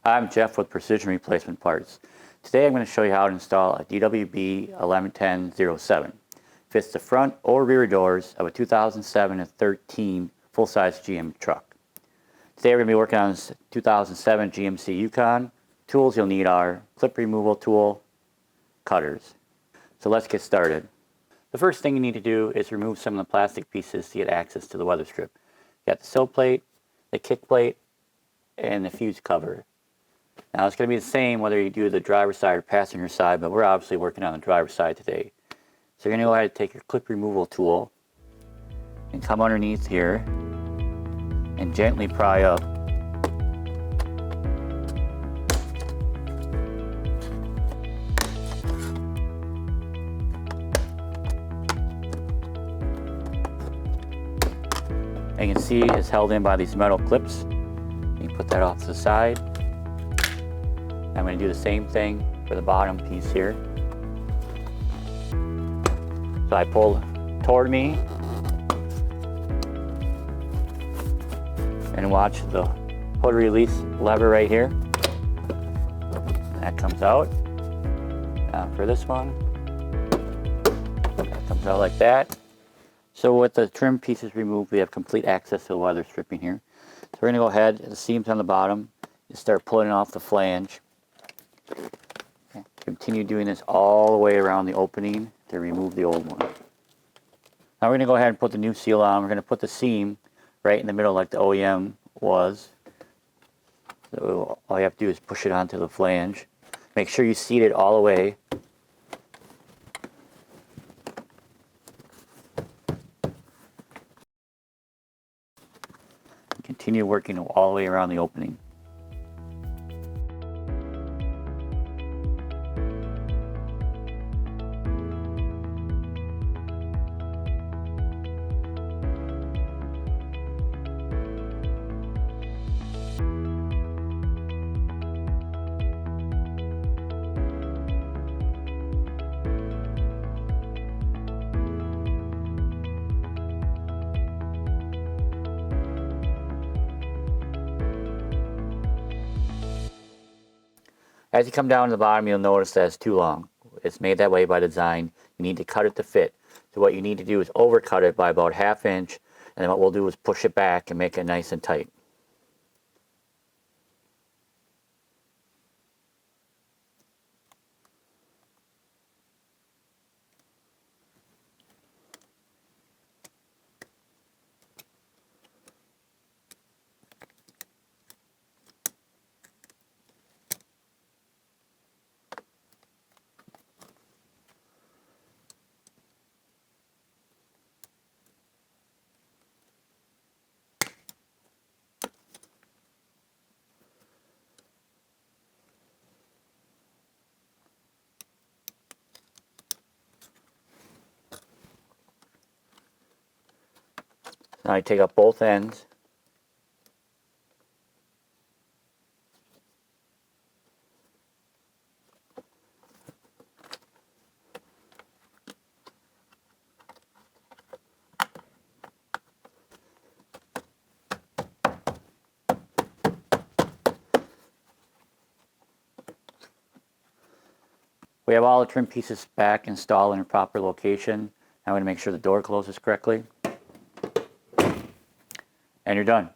I'm Jeff with Precision Replacement Parts. Today I'm going to show you how to install a DWB 1110-07. Fits the front or rear doors of a 2007 and 13 full-size GM truck. Today we're going to be working on this 2007 GMC Yukon. Tools you'll need are clip removal tool, cutters. So let's get started. The first thing you need to do is remove some of the plastic pieces to get access to the weather strip. You got the sill plate, the kick plate, and the fuse cover. Now it's going to be the same whether you do the driver's side or passenger side, but we're obviously working on the driver's side today. So you're going to go ahead and take your clip removal tool and come underneath here and gently pry up. And you can see it's held in by these metal clips. You put that off to the side. I'm going to do the same thing for the bottom piece here. So I pull toward me and watch the hood release lever right here. That comes out. Now for this one, that comes out like that. So with the trim pieces removed, we have complete access to the weather stripping here. So we're going to go ahead, the seams on the bottom, and start pulling off the flange. Okay. Continue doing this all the way around the opening to remove the old one. Now we're going to go ahead and put the new seal on. We're going to put the seam right in the middle like the OEM was. So all you have to do is push it onto the flange. Make sure you seat it all the way. Continue working all the way around the opening. As you come down to the bottom, you'll notice that it's too long. It's made that way by design. You need to cut it to fit. So what you need to do is overcut it by about 1/2 inch, and then what we'll do is push it back and make it nice and tight. Now I take up both ends. We have all the trim pieces back installed in a proper location. I'm going to make sure the door closes correctly. And you're done.